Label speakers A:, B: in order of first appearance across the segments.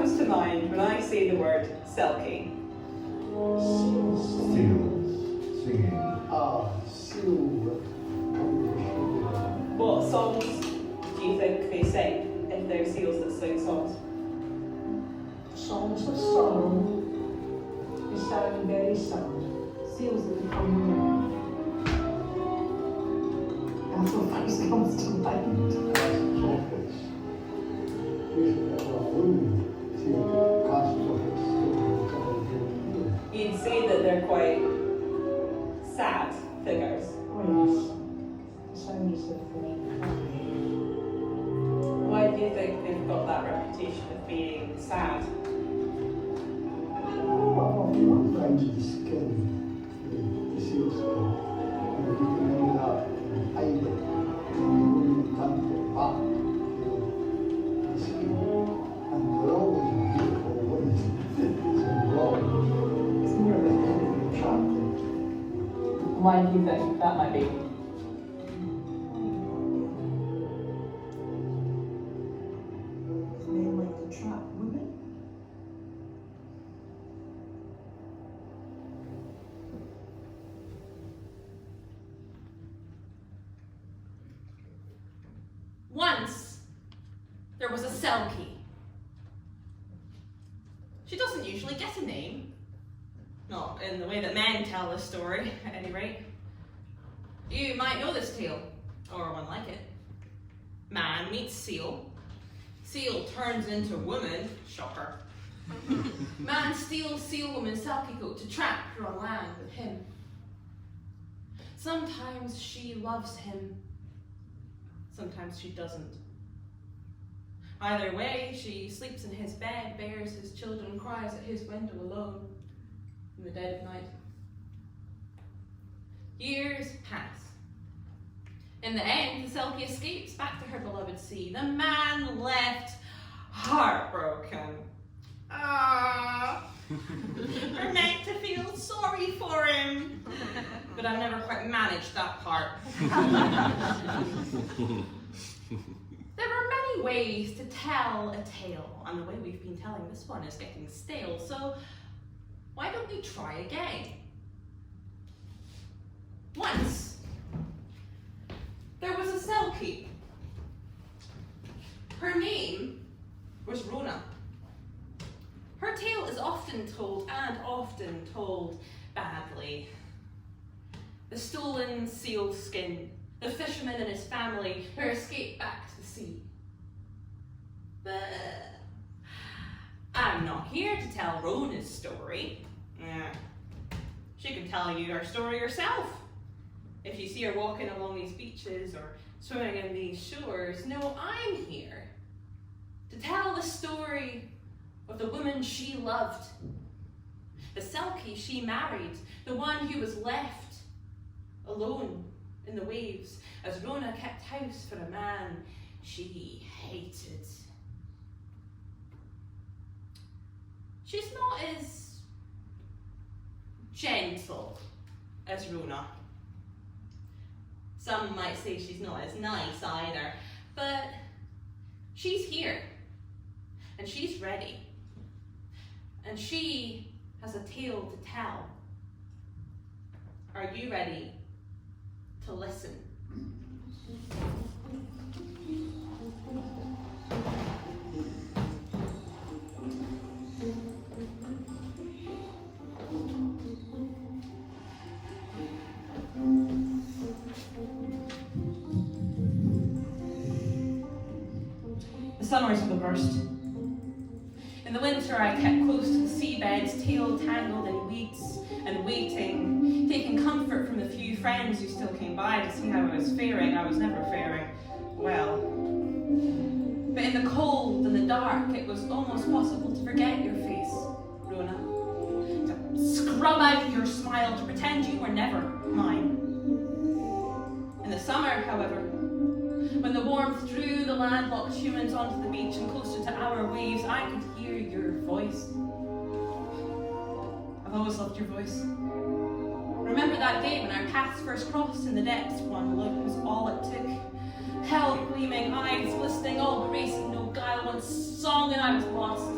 A: comes to mind when I say the word Selkie?
B: Seals. Singing.
C: Seal.
A: What songs do you think they sing if they're seals that sing songs?
C: Songs of sorrow. They sound very sad. Seals that become moon. That's what first comes to mind.
B: Prophets. Usually that's what women see. God's prophets.
A: You'd say that they're quite sad figures.
C: Oh yes. The sound is very
A: Why do you think they've got that reputation of being sad?
B: Oh, I'm trying to skin the seal skin. And you can hang it up and hide it. And you can't get back the skin. And they're always beautiful women. So wrong.
C: It's more of a trap.
A: Why do you think that might be?
C: Men like to trap women.
D: Once, there was a Selkie. She doesn't usually get a name. Not in the way that men tell this story, at any rate. You might know this tale, or one like it. Man meets seal. Seal turns into woman. Shocker. Man steals seal woman's Selkie coat to trap her on land with him. Sometimes she loves him. Sometimes she doesn't. Either way, she sleeps in his bed, bears his children, cries at his window alone in the dead of night. Years pass. In the end, the Selkie escapes back to her beloved sea. The man left heartbroken. Ah, we're meant to feel sorry for him. But I've never quite managed that part. There are many ways to tell a tale, and the way we've been telling this one is getting stale, so why don't we try again? Once, there was a Selkie. Her name was Rona. Her tale is often told, and often told badly. The stolen seal skin, the fisherman and his family, her escape back to the sea. But I'm not here to tell Rona's story. She can tell you her story herself. If you see her walking along these beaches or swimming in these shores, no, I'm here to tell the story of the woman she loved, the Selkie she married, the one who was left alone in the waves as Rona kept house for a man she hated. She's not as gentle as Rona. Some might say she's not as nice either, but she's here and she's ready. And she has a tale to tell. Are you ready to listen? The summers were the worst. In the winter, I kept close to the seabeds, tail tangled in weeds and waiting, taking comfort from the few friends who still came by to see how I was faring. I was never faring well. But in the cold and the dark, it was almost possible to forget your face, Rona. To scrub out your smile, to pretend you were never mine. In the summer, however, when the warmth drew the landlocked humans onto the beach and closer to our waves, I could hear your voice. I've always loved your voice. Remember that day when our paths first crossed in the depths? One look was all it took. Hell gleaming, eyes glistening, all grace and no guile, one song and I was lost.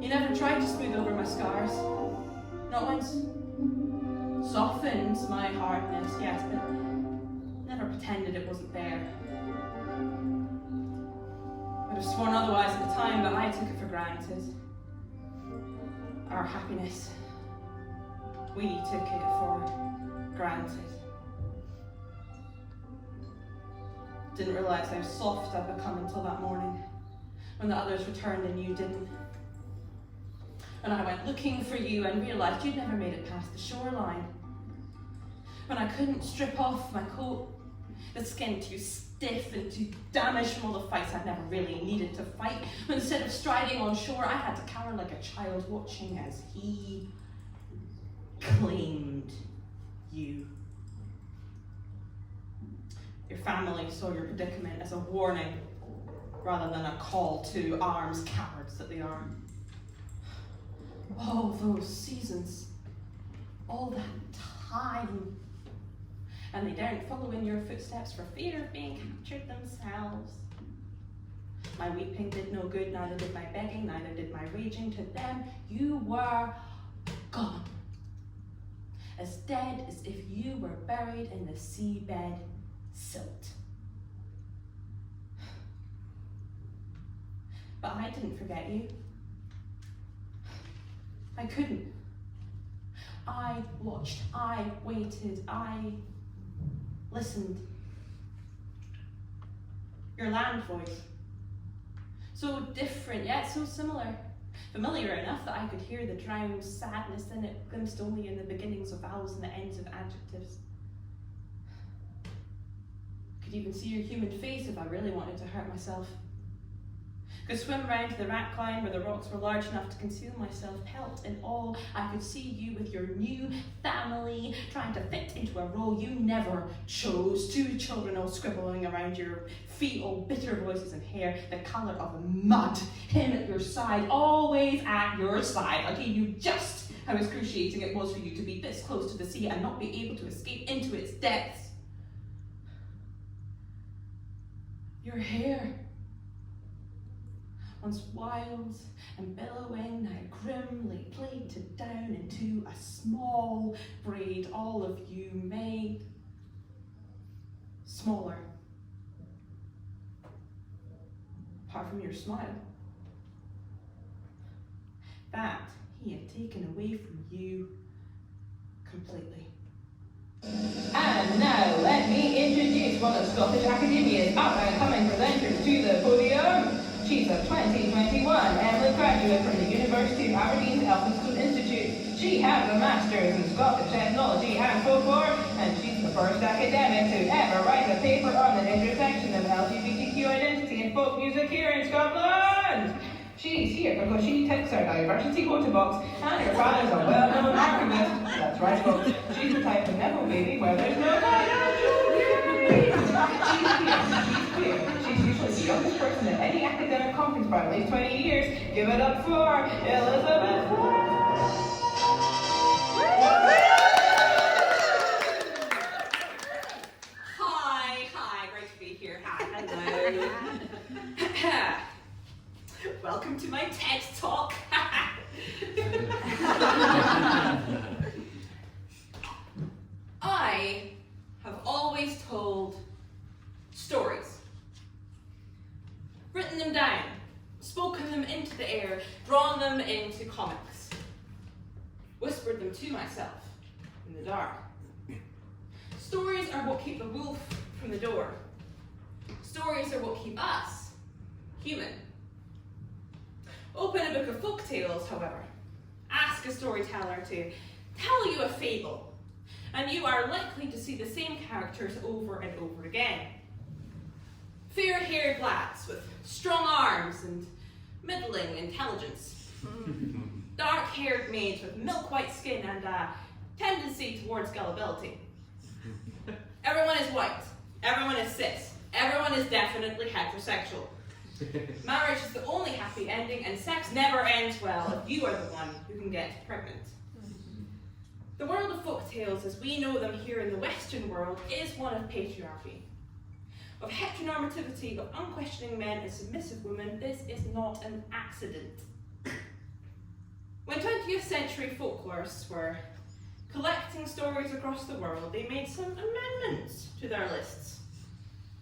D: You never tried to smooth over my scars. Not once. Softened my hardness, yes, but never pretended it wasn't there. I'd have sworn otherwise at the time, but I took it for granted. Our happiness. We took it for granted. Didn't realise how soft I'd become until that morning, when the others returned and you didn't. When I went looking for you and realised you'd never made it past the shoreline. When I couldn't strip off my coat, the skin too stiff and too damaged from all the fights I'd never really needed to fight. When instead of striding on shore, I had to cower like a child watching as he claimed you. Your family saw your predicament as a warning rather than a call to arms, cowards that they are. All those seasons, all that time, and they daren't follow in your footsteps for fear of being captured themselves. My weeping did no good, neither did my begging, neither did my raging. To them, you were gone, as dead as if you were buried in the seabed silt. But I didn't forget you. I couldn't. I watched, I waited, I listened. Your land voice. So different, yet so similar. Familiar enough that I could hear the drowned sadness in it, glimpsed only in the beginnings of vowels and the ends of adjectives. Could even see your human face if I really wanted to hurt myself. Could swim round to the ratlines where the rocks were large enough to conceal myself, pelt in all. I could see you with your new family, trying to fit into a role you never chose. 2 children all scribbling around your feet, all bitter voices and hair, the colour of mud. Him at your side, always at your side, like he knew just how excruciating it was for you to be this close to the sea and not be able to escape into its depths. Your hair, once wild and billowing, now grimly plaited down into a small braid, all of you made smaller. Apart from your smile. That he had taken away from you completely.
E: And now let me introduce one of Scottish Academia's up-and-coming presenters to the podium. She's a 2021 Emily graduate from the University of Aberdeen's Elphinstone Institute. She has a Master's in Scottish Ethnology and Folklore, and she's the first academic to ever write a paper on the intersection of LGBTQ identity and folk music here in Scotland. She's here because she ticks our diversity quota box, and her father's a well-known activist. That's right, folks. She's the type of Neville baby where there's no financial gain. She's queer. She's usually the youngest person at any academic conference by at least 20 years. Give it up for Elizabeth Flash.
D: Hi, great to be here. Hi, hello. Welcome to my TED Talk. I have always told stories. Written them down, spoken them into the air, drawn them into comics. Whispered them to myself in the dark. Stories are what keep the wolf from the door. Stories are what keep us human. Open a book of folk tales, however. Ask a storyteller to tell you a fable, and you are likely to see the same characters over and over again. Fair-haired lads with strong arms and middling intelligence. Dark-haired maids with milk-white skin and a tendency towards gullibility. Everyone is white. Everyone is cis. Everyone is definitely heterosexual. Marriage is the only happy ending, and sex never ends well if you are the one who can get pregnant. The world of folktales, as we know them here in the Western world, is one of patriarchy. Of heteronormativity, of unquestioning men and submissive women. This is not an accident. When 20th century folklorists were collecting stories across the world, they made some amendments to their lists.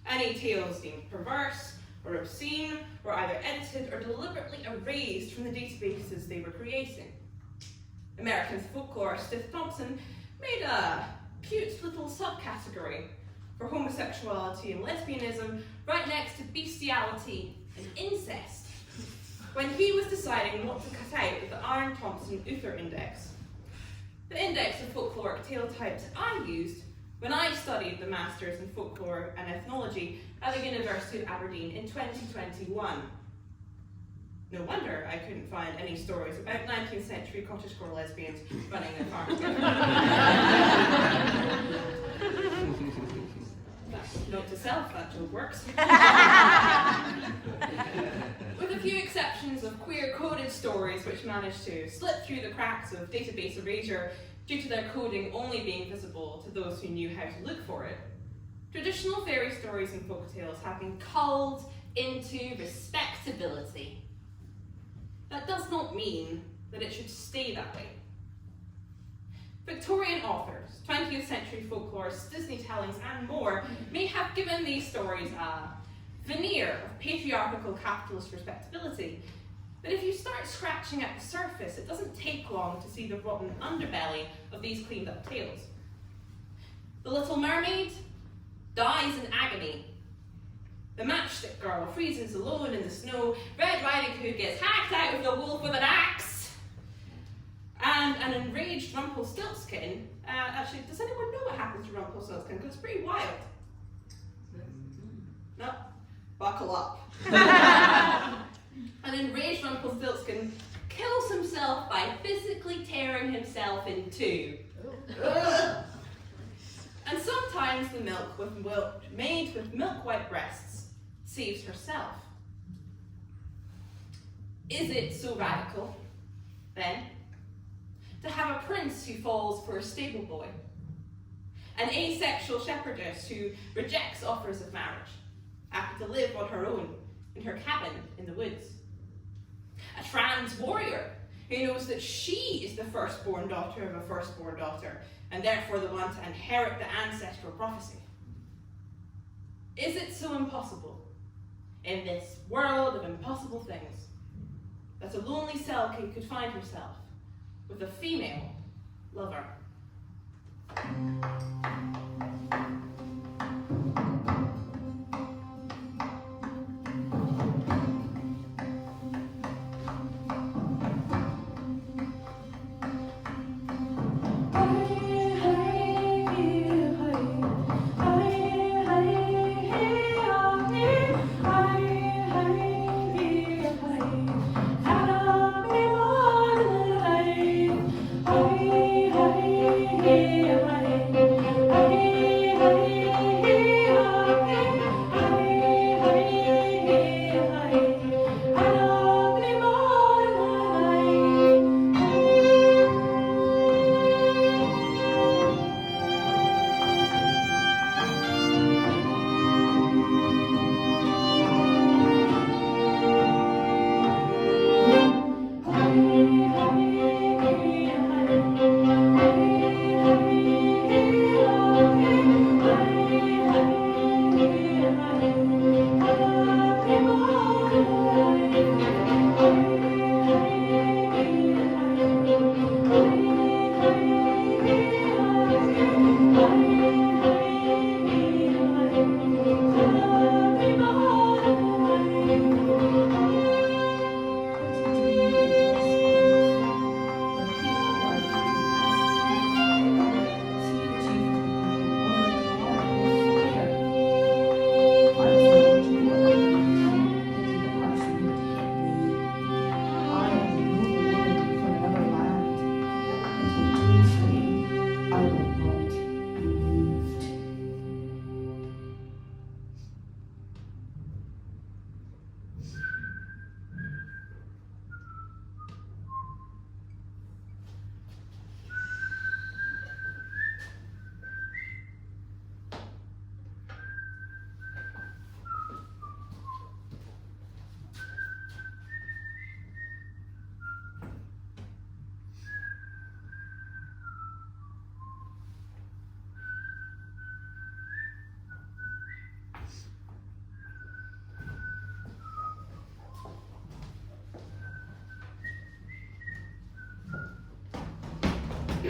D: Any tales deemed perverse or obscene were either edited or deliberately erased from the databases they were creating. American folklorist Stith Thompson made a cute little subcategory for homosexuality and lesbianism right next to bestiality and incest when he was deciding what to cut out of the Aaron Thompson Uther Index, the index of folkloric tale types I used when I studied the Masters in Folklore and Ethnology at the University of Aberdeen in 2021. No wonder I couldn't find any stories about 19th century cottagecore lesbians running their farm together. Note to self, that joke works. With a few exceptions of queer-coded stories which managed to slip through the cracks of database erasure due to their coding only being visible to those who knew how to look for it, traditional fairy stories and folktales have been culled into respectability. That does not mean that it should stay that way. Victorian authors, 20th century folklorists, Disney tellings, and more may have given these stories a veneer of patriarchal capitalist respectability. But if you start scratching at the surface, it doesn't take long to see the rotten underbelly of these cleaned up tales. The Little Mermaid dies in agony. The matchstick girl freezes alone in the snow. Red Riding Hood gets hacked out of the wolf with an axe. And an enraged Rumpelstiltskin, actually, does anyone know what happens to Rumpelstiltskin? Because it's pretty wild. No? Buckle up. An enraged Rumpelstiltskin kills himself by physically tearing himself in two. And sometimes the milk made with milk-white breasts saves herself. Is it so radical, then, to have a prince who falls for a stable boy, an asexual shepherdess who rejects offers of marriage, happy to live on her own in her cabin in the woods, a trans warrior who knows that she is the firstborn daughter of a firstborn daughter and therefore the one to inherit the ancestral prophecy? Is it so impossible, in this world of impossible things, that a lonely Selkie could find herself with a female lover?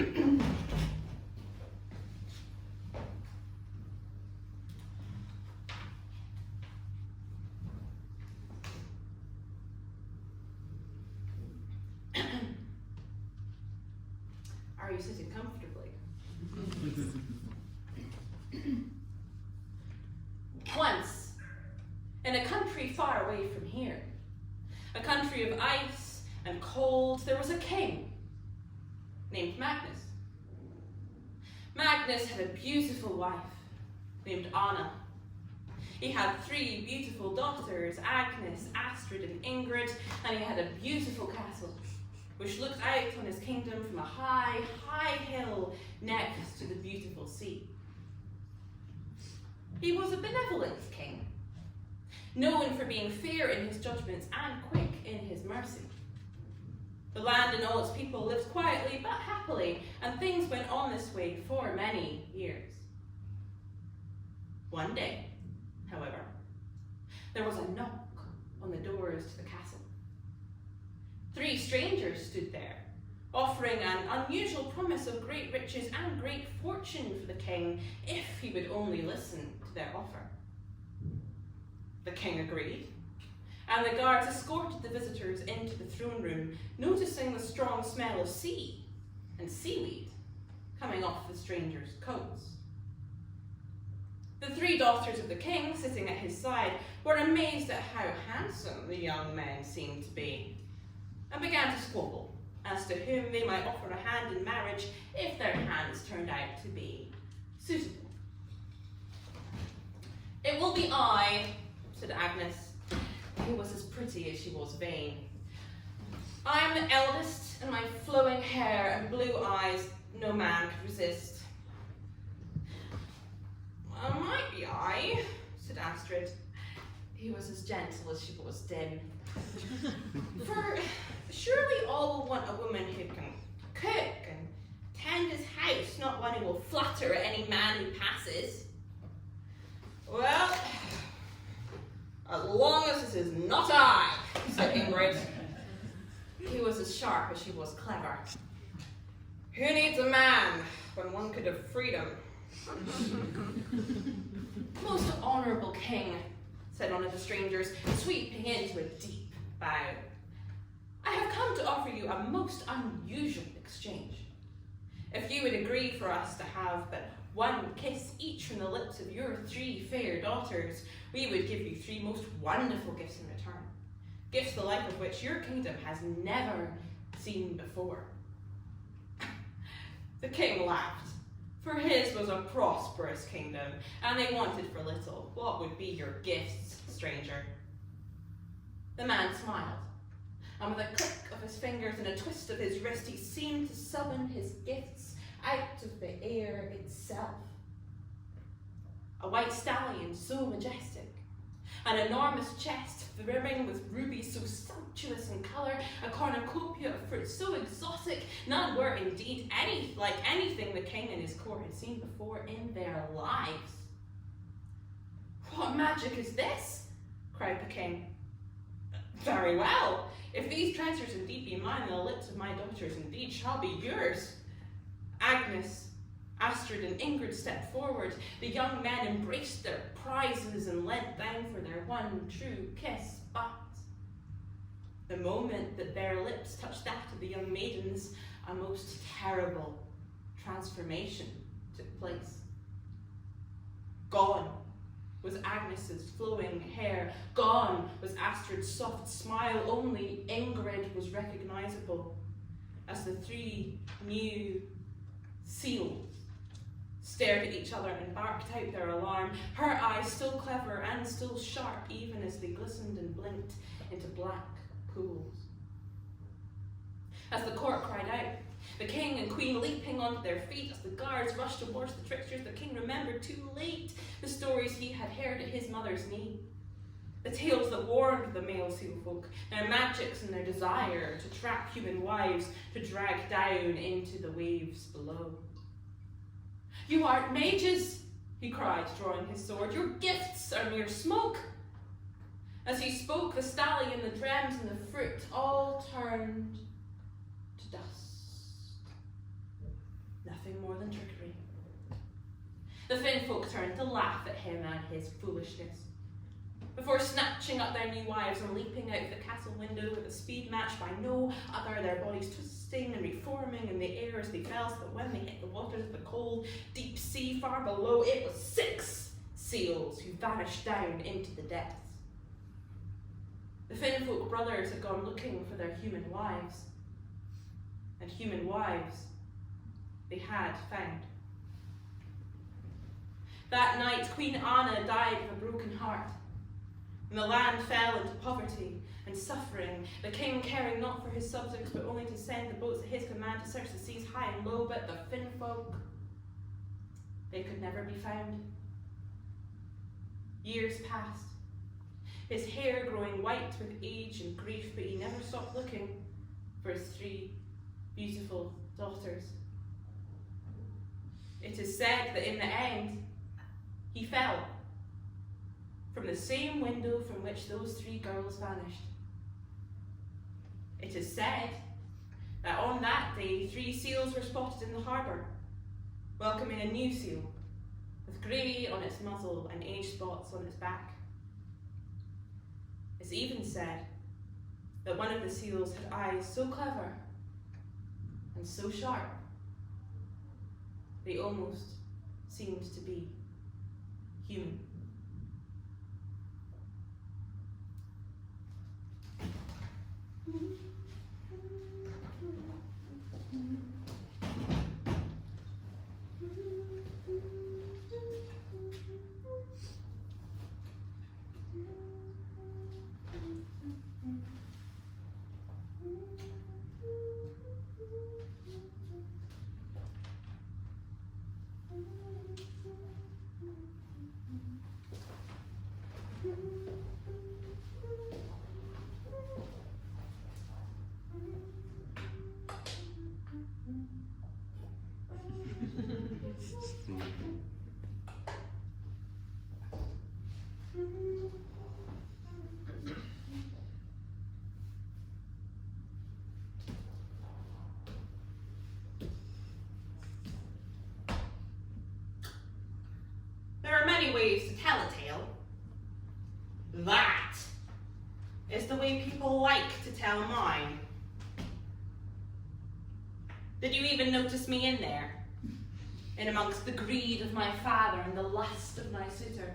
D: Are you sitting comfortably? Once, in a country far away from here, a country of ice and cold, there was a king named Magnus. Magnus had a beautiful wife named Anna. He had 3 beautiful daughters, Agnes, Astrid, and Ingrid, and he had a beautiful castle which looked out on his kingdom from a high, high hill next to the beautiful sea. He was a benevolent king, known for being fair in his judgments and quick in his mercy. The land and all its people lived quietly but happily, and things went on this way for many years. One day, however, there was a knock on the doors to the castle. 3 strangers stood there, offering an unusual promise of great riches and great fortune for the king if he would only listen to their offer. The king agreed, and the guards escorted the visitors into the throne room, noticing the strong smell of sea and seaweed coming off the strangers' coats. The 3 daughters of the king, sitting at his side, were amazed at how handsome the young men seemed to be, and began to squabble as to whom they might offer a hand in marriage if their hands turned out to be suitable. "It will be I," said Agnes, who was as pretty as she was vain. "I am the eldest, and my flowing hair and blue eyes no man could resist." "Might be I," said Astrid, who was as gentle as she was dim. "For surely all will want a woman who can cook and tend his house, not one who will flutter at any man who passes." "Well, as long as this is not I," said Ingrid, who was as sharp as she was clever. "Who needs a man when one could have freedom?" "Most honourable king," said one of the strangers, sweeping into a deep bow, "I have come to offer you a most unusual exchange. If you would agree for us to have but 1 kiss each from the lips of your 3 fair daughters, we would give you 3 most wonderful gifts in return, gifts the like of which your kingdom has never seen before." The king laughed, for his was a prosperous kingdom, and they wanted for little. "What would be your gifts, stranger?" The man smiled, and with a click of his fingers and a twist of his wrist, he seemed to summon his gifts out of the air itself. A white stallion so majestic, an enormous chest brimming with rubies so sumptuous in colour, a cornucopia of fruit so exotic, none were indeed like anything the king and his court had seen before in their lives. "What magic is this?" cried the king. "Very well. If these treasures indeed be mine, and the lips of my daughters indeed shall be yours." Agnes, Astrid, and Ingrid stepped forward. The young men embraced their prizes and leant down for their one true kiss, but the moment that their lips touched that of the young maidens, a most terrible transformation took place. Gone was Agnes's flowing hair. Gone was Astrid's soft smile. Only Ingrid was recognizable as the 3 new seals stared at each other and barked out their alarm, her eyes still clever and still sharp, even as they glistened and blinked into black pools. As the court cried out, the king and queen leaping onto their feet, as the guards rushed towards the tricksters, the king remembered too late the stories he had heard at his mother's knee. The tales that warned the male seal folk, their magics and their desire to trap human wives, to drag down into the waves below. "You aren't mages," he cried, drawing his sword. "Your gifts are mere smoke." As he spoke, the stallion, the dreams, and the fruit all turned to dust. nothing more than trickery. The Finn folk turned to laugh at him and his foolishness, before snatching up their new wives and leaping out of the castle window with a speed matched by no other, their bodies twisting and reforming in the air as they fell, so that when they hit the waters of the cold, deep sea far below, it was 6 seals who vanished down into the depths. The Finn folk brothers had gone looking for their human wives, and human wives they had found. That night, Queen Anna died of a broken heart, and the land fell into poverty and suffering, the king caring not for his subjects, but only to send the boats at his command to search the seas high and low. But the Finn folk, they could never be found. Years passed, his hair growing white with age and grief, but he never stopped looking for his 3 beautiful daughters. It is said that in the end, he fell from the same window from which those 3 girls vanished. It is said that on that day, 3 seals were spotted in the harbour, welcoming a new seal, with grey on its muzzle and age spots on its back. It's even said that one of the seals had eyes so clever and so sharp, they almost seemed to be human. There are many ways to tell a tale. That is the way people like to tell mine. Did you even notice me in there? In amongst the greed of my father and the lust of my suitor.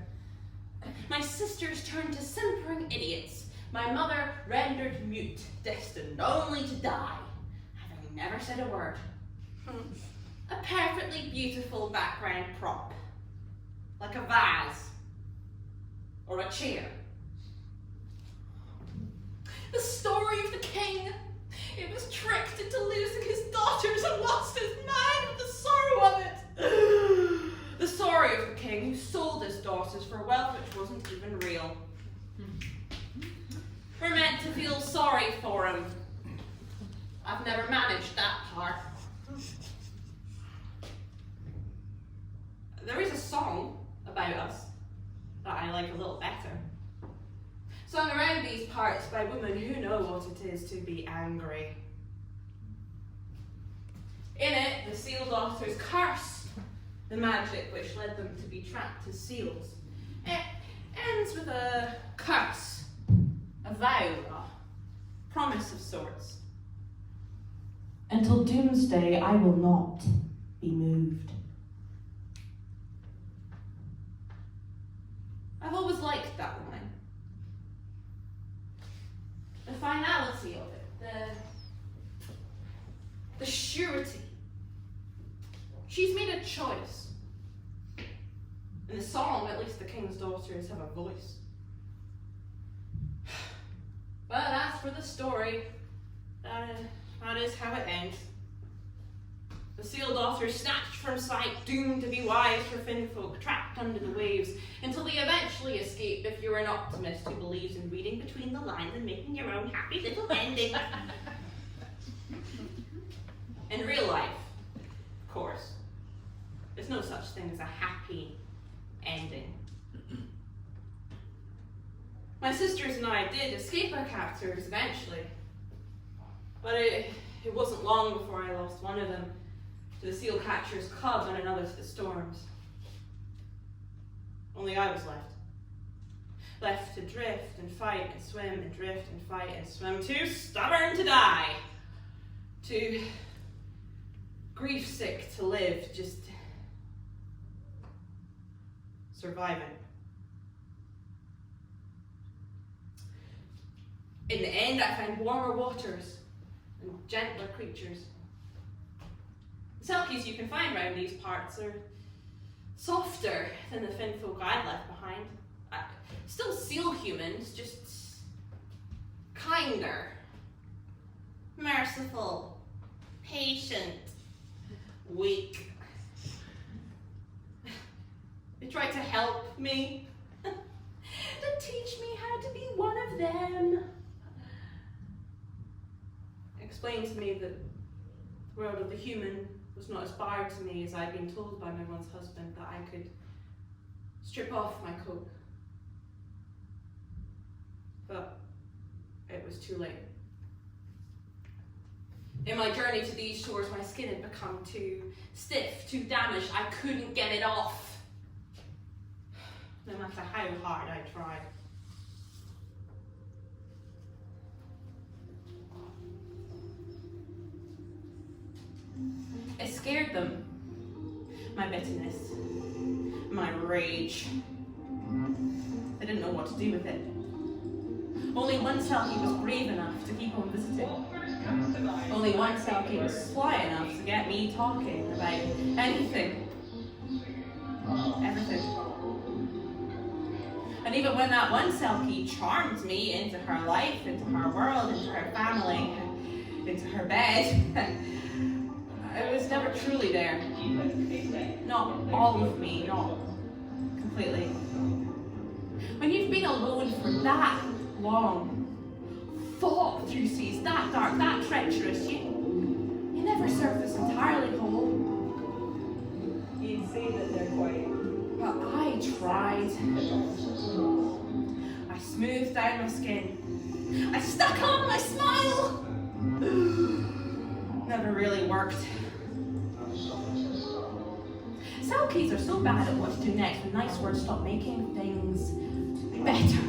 D: My sisters turned to simpering idiots. My mother rendered mute, destined only to die, having never said a word. A perfectly beautiful background prop. Like a vase, or a chair. The story of the king. It was tricked into losing his daughters and lost his mind with the sorrow of it. The story of the king who sold his daughters for wealth which wasn't even real. We're meant to feel sorry for him. I've never managed that part. There is a song about us that I like a little better, sung around these parts by women who know what it is to be angry. In it, the seal daughters curse the magic which led them to be trapped as seals. It ends with a curse, a vow, a promise of sorts. Until doomsday, I will not be moved. I've always liked that line. The finality of it, the surety. She's made a choice. In the song, at least the king's daughters have a voice. But as for the story, that is how it ends. The seal daughters snatched from sight, doomed to be wives for Finn folk, trapped under the waves, until they eventually escape if you're an optimist who believes in reading between the lines and making your own happy little ending. In real life, of course, there's no such thing as a happy ending. My sisters and I did escape our captors eventually, but it wasn't long before I lost one of them. to the seal catcher's cub, and another to the storms. Only I was left. Left to drift and fight and swim and drift and fight and swim, too stubborn to die, too grief-sick to live, just surviving. In the end, I found warmer waters and gentler creatures. The Selkies you can find around these parts are softer than the finfolk I'd left behind. Still seal humans, just kinder, merciful, patient, weak. They tried to help me, to teach me how to be one of them. Explained to me that the world of the human was not as barred to me as I'd been told by my once husband, that I could strip off my coat. But it was too late. In my journey to these shores, my skin had become too stiff, too damaged. I couldn't get it off, no matter how hard I tried. It scared them, my bitterness, my rage. They didn't know what to do with it. Only one Selkie was brave enough to keep on visiting. Only one Selkie was sly enough to get me talking about anything, everything. And even when that one Selkie charmed me into her life, into her world, into her family, into her bed, I was never truly there. Not all of me, not completely. When you've been alone for that long, fought through seas that dark, that treacherous, you never surface entirely whole.
A: You'd say that they're quite.
D: But I tried. I smoothed down my skin. I stuck on my smile. Never really worked. Selkies are so bad at what to do next when nice words stop making things better.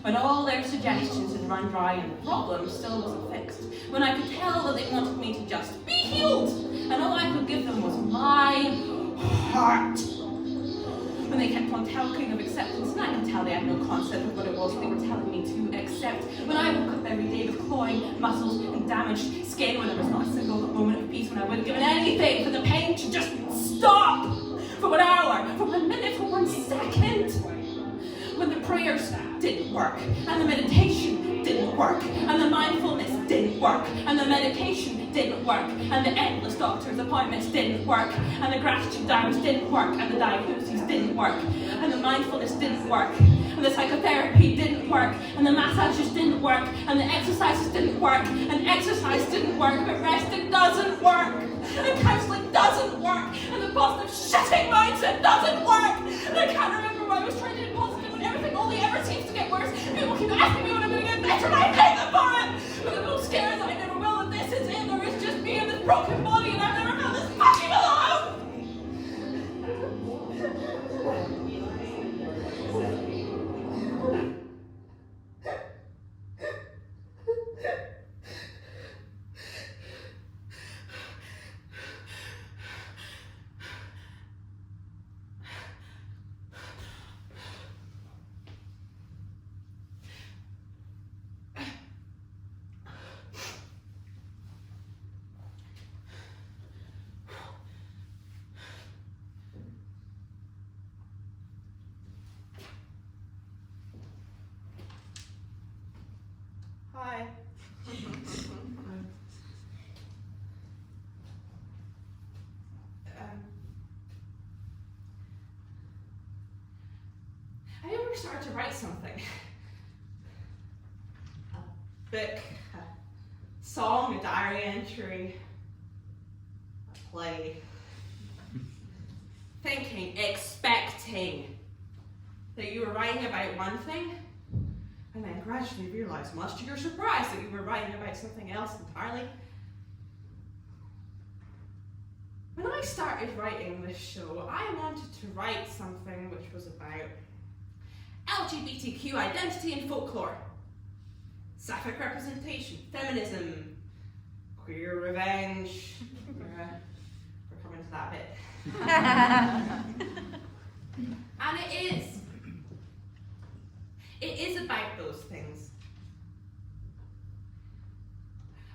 D: When all their suggestions had run dry and the problem still wasn't fixed. When I could tell that they wanted me to just be healed, and all I could give them was my heart. When they kept on talking of acceptance, and I could tell they had no concept of what it was they were telling me to accept. When I woke up every day with clawing muscles and damaged skin, when there was not a single moment of peace, when I would have given anything for the pain to just stop for 1 hour, for 1 minute, for 1 second. When the prayers didn't work, and the meditation didn't work, and the mindfulness didn't work, and the medication didn't work, and the endless doctor's appointments didn't work, and the gratitude diaries didn't work, and the diagnoses didn't work, and the mindfulness didn't work, and the psychotherapy didn't work, and the massages didn't work, and the exercises didn't work, and exercise didn't work, but resting doesn't work, and counselling doesn't work, and the positive shitting mindset doesn't work, and I can't remember why I was trying to be positive when everything only ever seems to get worse. People keep asking me when I'm going to get better, and I hate them for it, but I'm so scared that I never will, and this is it. There is just me and this broken body, and I've never felt this fucking alone. Hi. I ever started to write something. A book, a song, a diary entry, a play. Thinking, expecting that you were writing about one thing, and then gradually realized, much to your surprise, that you were writing about something else entirely. When I started writing this show, I wanted to write something which was about LGBTQ identity and folklore, sapphic representation, feminism, queer revenge. We're coming to that bit. And it is about those things.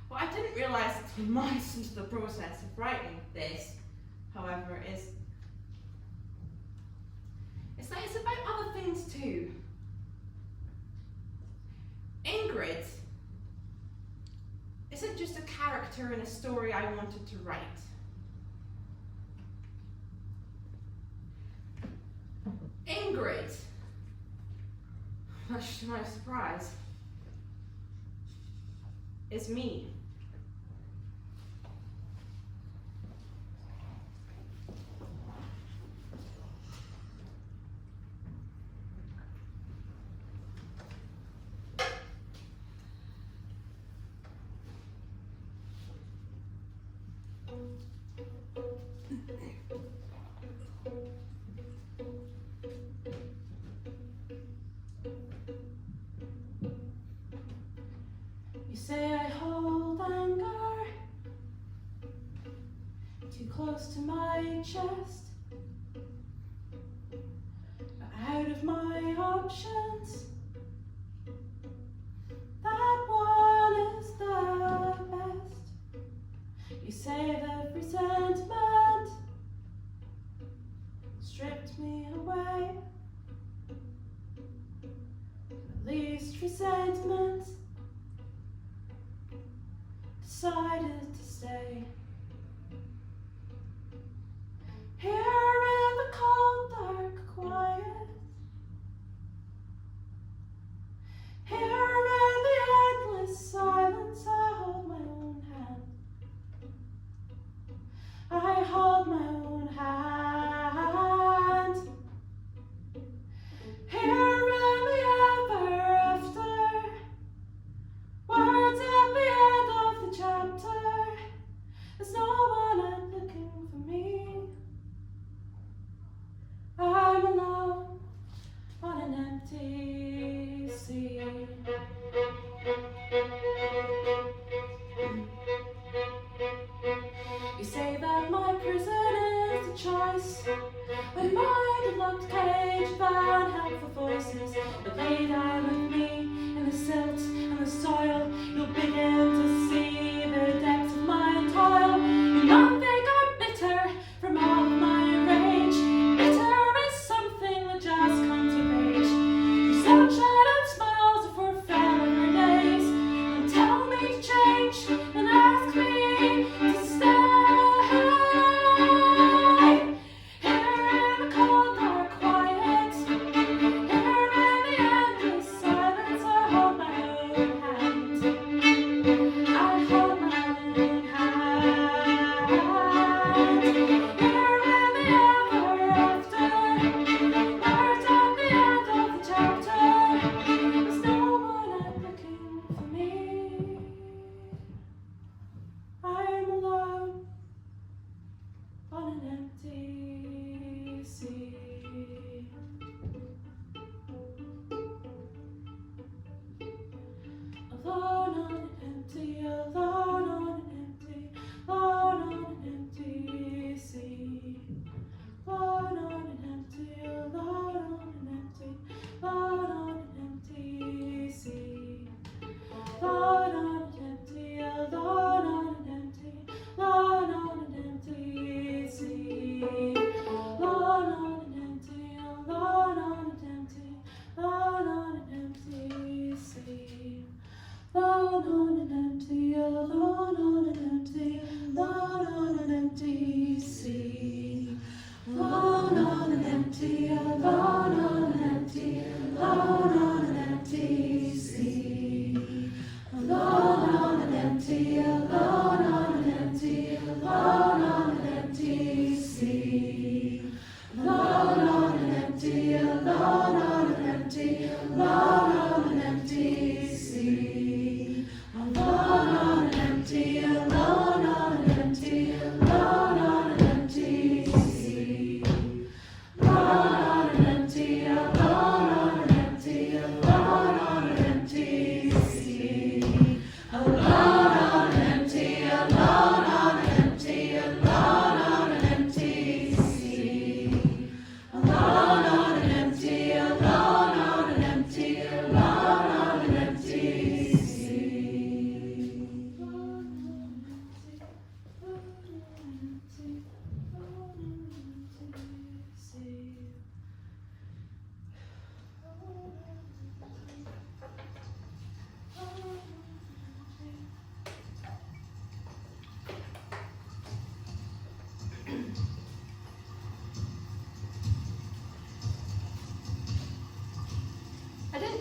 D: What I didn't realise until months into the process of writing this, however, is that it's about other things too. Ingrid isn't just a character in a story I wanted to write. Ingrid, much to my surprise, is me. You say I hold anger too close to my chest, but out of my options, that one is the best. You say that resentment stripped me away, at least resentment decided to stay. Here in the cold, dark, quiet, here in the endless silence, I hold my own hand. I hold my own hand. Here in the ever after, words at the end of the chapter. There's no one out looking for me. I'm alone on an empty sea. You say that my prison is a choice, when my locked cage found helpful voices that lay down with me in the silt and the soil. You'll begin to see the depths of my toil. You not think I'm bitter from all of my rage. Bitter is something that just comes of age. Your sunshine and smiles are for fairer days. And tell me to change and ask me to stay. Here in the cold, dark, quiet, here in the endless silence, I hold my own hand.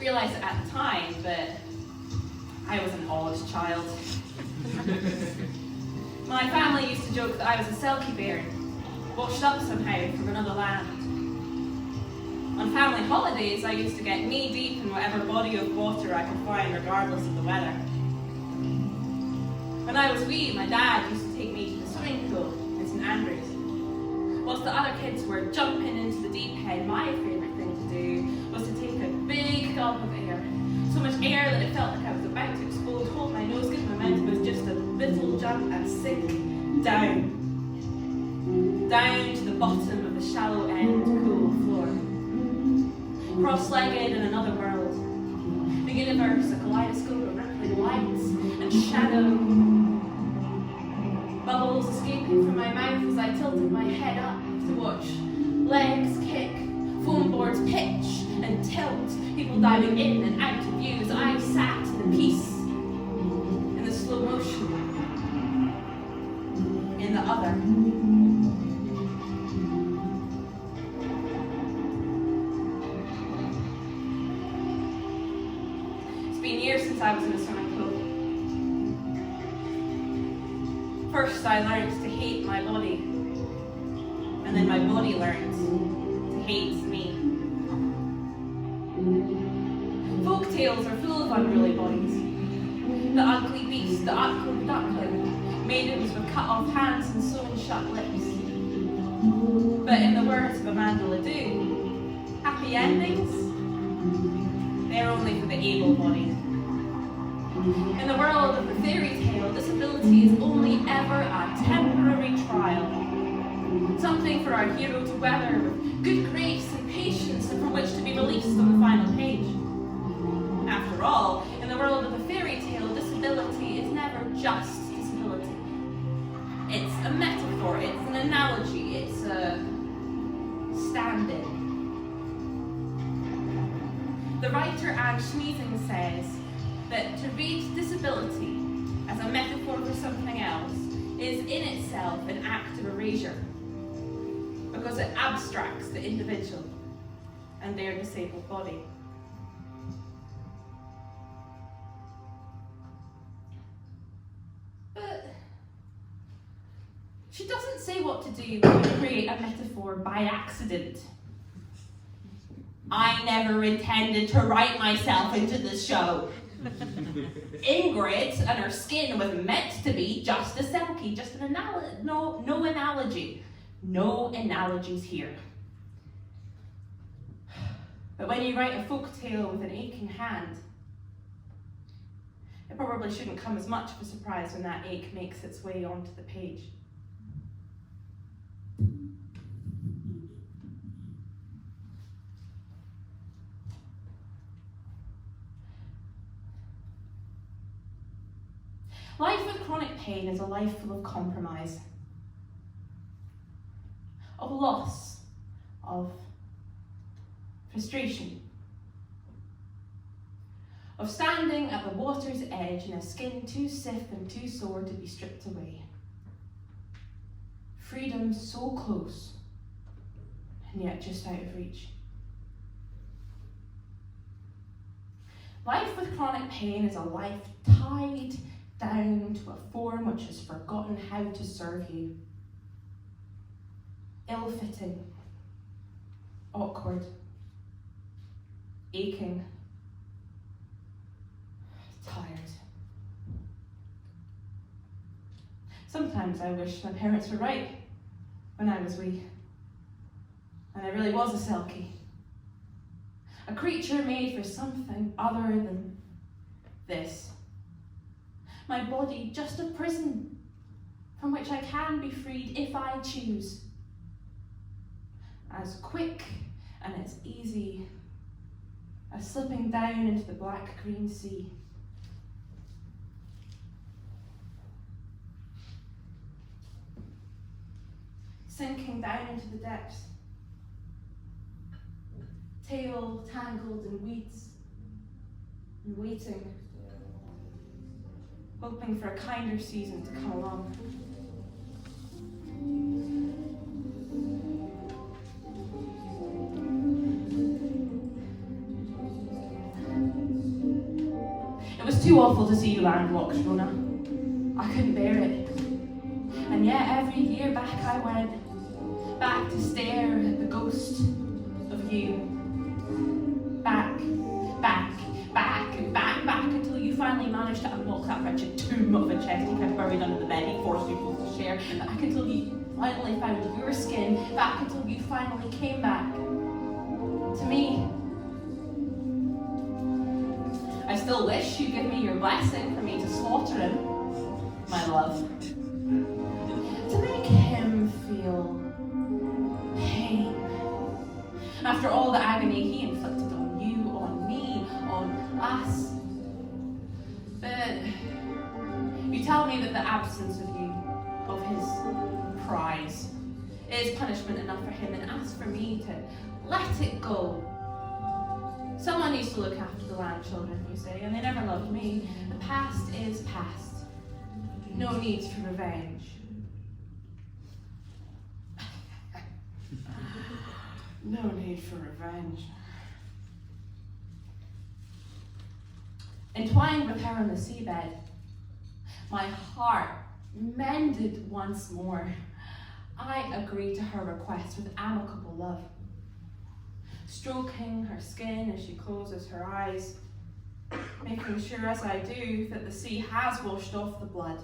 D: realise it at the time, but I was an odd child. My family used to joke that I was a Selkie bairn, washed up somehow from another land. On family holidays, I used to get knee-deep in whatever body of water I could find, regardless of the weather. When I was wee, my dad used to take me to the swimming pool in St Andrews. Whilst the other kids were jumping into the deep end, my favourite thing to do was to take a big gulp of air. So much air that it felt like I was about to explode, hold my nose, give momentum with just a little jump and sink down to the bottom of the shallow end, cool floor. Cross-legged in another world. The universe, a kaleidoscope of rippling lights and shadow. Bubbles escaping from my mouth as I tilted my head up to watch legs kick, foam boards pitch and tilt, people diving in and out of view as I sat in the peace, in the slow motion, in the other. It's been years since I was in a swimming pool. First I learned to hate my body, and then my body learned to hate me. Folk tales are full of unruly bodies. The ugly beast, the ugly duckling, maidens with cut off hands and sewn shut lips. But in the words of Amanda Ledoux, happy endings, they're only for the able-bodied. In the world of the fairy tale, disability is only ever a temporary trial. Something for our hero to weather with good grace and patience and from which to be released on the final page. After all, in the world of the fairy tale, disability is never just disability. It's a metaphor, it's an analogy, it's a stand-in. The writer Anne Schmeezing says that to read disability as a metaphor for something else is in itself an act of erasure, because it abstracts the individual and their disabled body. But she doesn't say what to do when you create a metaphor by accident. I never intended to write myself into this show. Ingrid and her skin was meant to be just a Selkie, just an analogy. No analogy. No analogies here. But when you write a folk tale with an aching hand, it probably shouldn't come as much of a surprise when that ache makes its way onto the page. Life with chronic pain is a life full of compromise, of loss, of frustration, of standing at the water's edge in a skin too stiff and too sore to be stripped away. Freedom so close, and yet just out of reach. Life with chronic pain is a life tied down to a form which has forgotten how to serve you. Ill-fitting, awkward, aching, tired. Sometimes I wish my parents were right when I was wee, and I really was a Selkie. A creature made for something other than this. My body just a prison from which I can be freed if I choose. As quick and as easy as slipping down into the black-green sea. Sinking down into the depths. Tail tangled in weeds and waiting, hoping for a kinder season to come along. too awful to see you landlocked, Rona. I couldn't bear it. And yet every year back I went, back to stare at the ghost of you. Back, until you finally managed to unlock that wretched tomb of a chest you kept buried under the bed he forced you both to share. Back until you finally found your skin. Back until you finally came back to me. I still wish you'd give me your blessing for me to slaughter him, my love. To make him feel pain. After all the agony he inflicted on you, on me, on us. But you tell me that the absence of you, of his prize, is punishment enough for him, and ask for me to let it go. Someone used to look after the land children, you say, and they never loved me. The past is past. No need for revenge. No need for revenge. Entwined with her on the seabed, my heart mended once more. I agreed to her request with amicable love, stroking her skin as she closes her eyes, making sure as I do that the sea has washed off the blood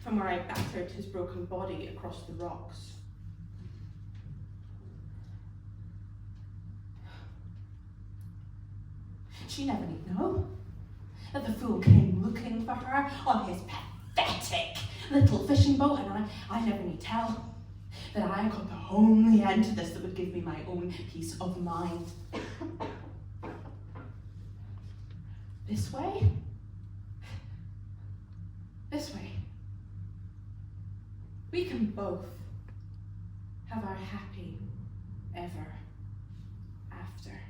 D: from where I battered his broken body across the rocks. She never need know that the fool came looking for her on his pathetic little fishing boat, and I never need tell that I got the only end to this that would give me my own peace of mind. This way? This way. We can both have our happy ever after.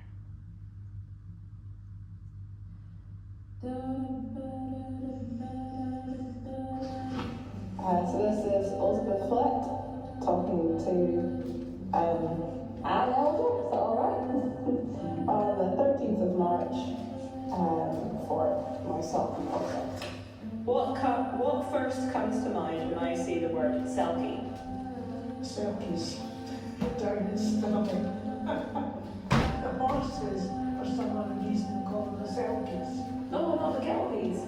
A: So this is Elizabeth Flett talking to Anne Elder, is that all right? On the 13th of March for my Selkie project. What first comes to mind when I see the word Selkie?
C: Selkies down his stomach. The horses are some other reason to call them the Selkies.
A: No, not the Kelpies.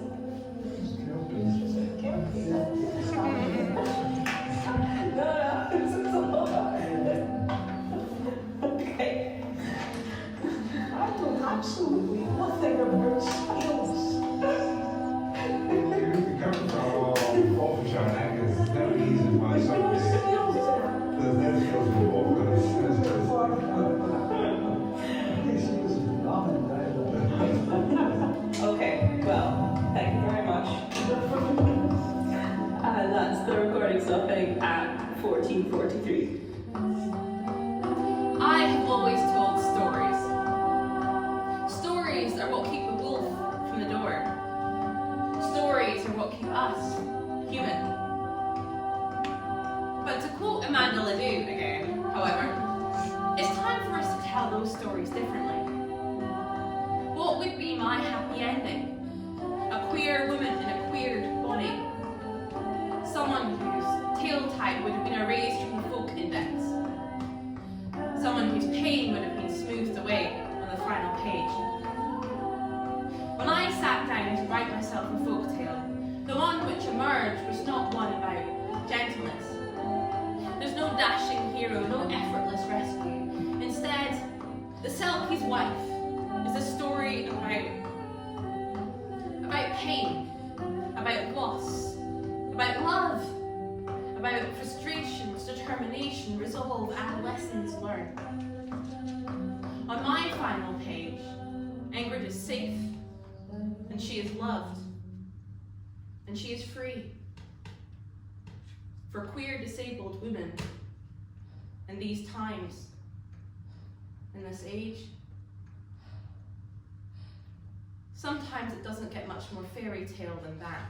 A: Okay.
C: I know absolutely nothing about scales.
F: There's no reason why somebody, there's no skills involved,
A: Okay, well, thank you very much. And that's the recording stopping at 14:43.
D: I have always told stories. Stories are what keep the wolf from the door. Stories are what keep us human. But to quote Amanda Ledoux again, however, it's time for us to tell those stories differently. What would be my happy ending? A queer woman in a queered body. Someone whose tail type would have been erased from the folk index. Someone whose pain would have been smoothed away on the final page. When I sat down to write myself a folktale, the one which emerged was not one about gentleness. There's no dashing hero, no effortless rescue. Instead, the Selkie's wife is a story about pain, about loss, about love, about frustrations, determination, resolve, and lessons learned. On my final page, Ingrid is safe, and she is loved, and she is free. For queer disabled women in these times, in this age, sometimes it doesn't get much more fairy tale than that.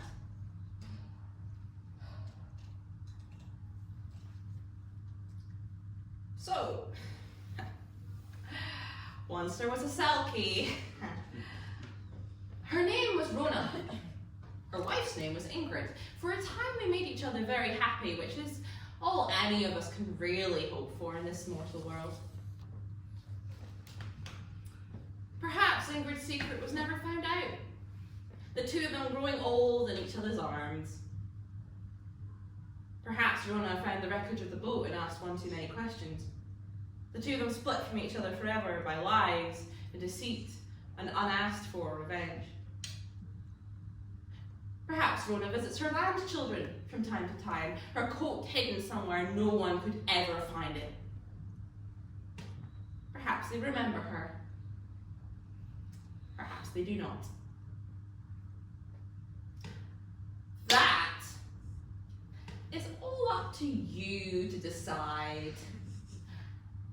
D: So, once there was a Selkie. Her name was Rona. wife's name was Ingrid. For a time we made each other very happy, which is all any of us can really hope for in this mortal world. Perhaps Ingrid's secret was never found out. The two of them growing old in each other's arms. Perhaps Rona found the wreckage of the boat and asked one too many questions. The two of them split from each other forever by lies and deceit and unasked for revenge. Perhaps Rona visits her land children from time to time, her coat hidden somewhere no one could ever find it. Perhaps they remember her. Perhaps they do not. That is all up to you to decide.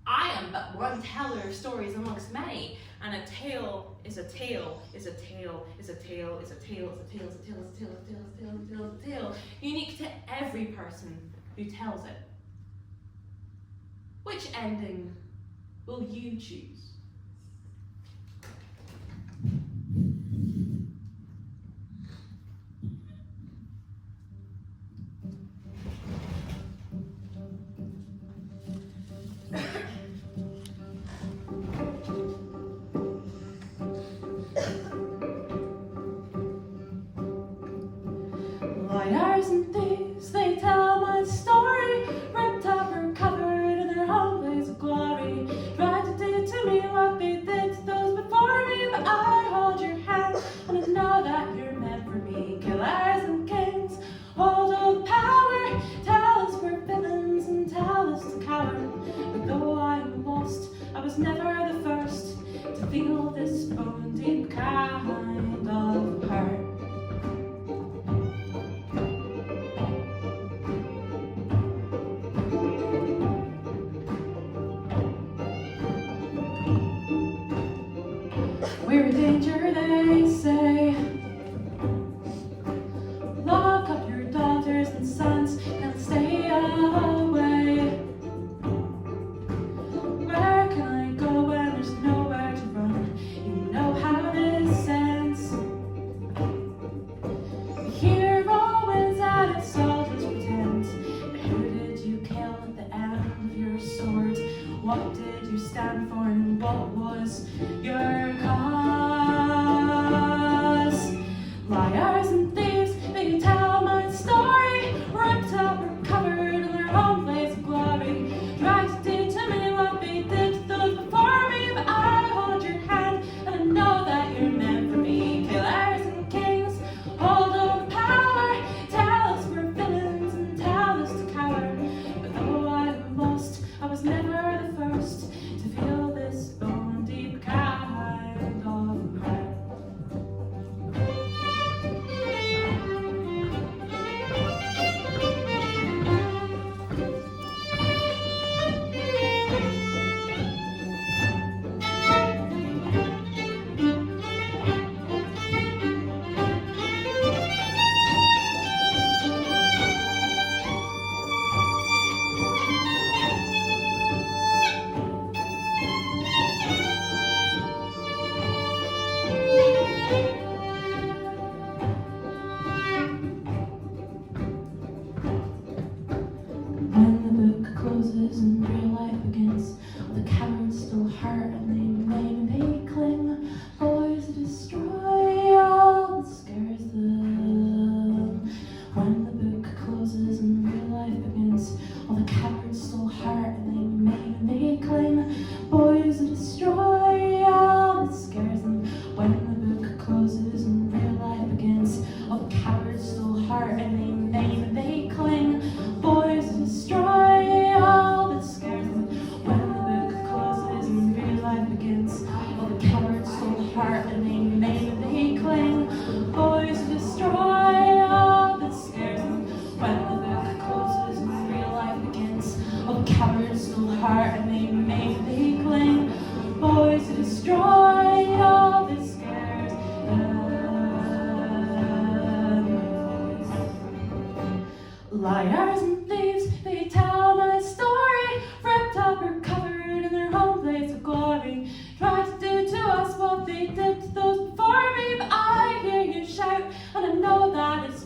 D: I am but one teller of stories amongst many, and a tale is a tale, is a tale, is a tale, is a tale, is a tale, is a tale, is a tale, is a tale, is a tale, is a tale, is a tale, unique to every person who tells it. Which ending will you choose? Liars and thieves, they tell my story, ripped up or covered in their own place of glory. Tried to do to me what they did to those before me, but I hold your hand and I know that you're meant for me. Killers and kings, hold all the power, tell us we're villains and tell us to cower. But though I'm lost, I was never the first to feel this bone deep kind of hurt. We're in danger, they say. Lock up your daughters and sons and stay away. Where can I go when there's nowhere to run? You know how this ends. The hero wins and its soldiers pretend. But who did you kill at the end of your sword? What did you stand for and what was your cause? Liars and thieves, they tell my story, ripped up or covered in their own place of glory. Tried to do to me what they did to those before me, but I hold your hand and I know that you're meant for me. Killers and kings, hold all the power, tell us we're villains and tell us to cower. But though I'm lost, I was never the first to feel this bone deep kind of hurt. When the book closes and real life begins, the cowards still hurt and they maim and they cling. Boys destroy all that scares them. When the book closes and real life begins, all the cowards still hurt and they maim and they cling. Boys destroy all that scares them. When the book closes and real life begins, all the cowards still hurt and they maim and they cling. Boys destroy all that scares them. When the book closes and real life begins, all the cowards still hurt and they maim and they cling. Boys destroy all that scares them. When the book closes and real life begins, all the cowards still hurt and they maim and they cling. Boys destroy all that scares them. Liars and thieves, they tell my story, ripped up or covered in their own place of glory. Tried to do to us what they did to those before me, but I hear you shout, and I know that it's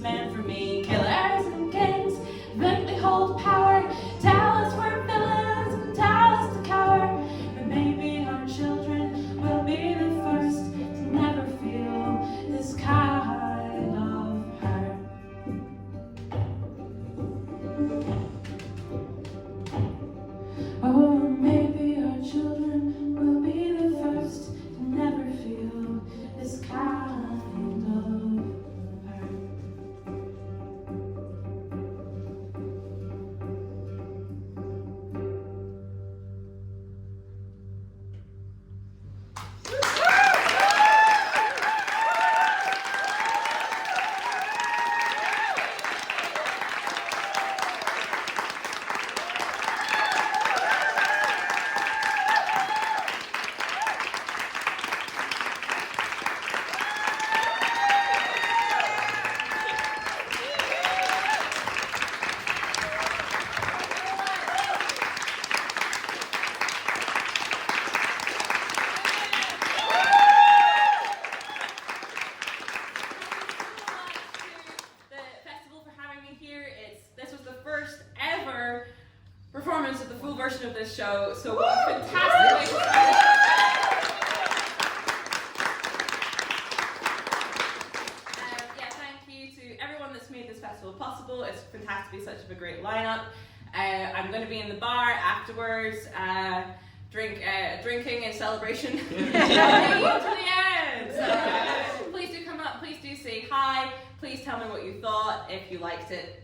D: performance of the full version of this show. So what a fantastic way to start. Yeah, thank you to everyone that's made this festival possible. It's fantastic to be such a great lineup. I'm going to be in the bar afterwards, drinking in celebration to the end. So please do come up, please do say hi, please tell me what you thought, if you liked it.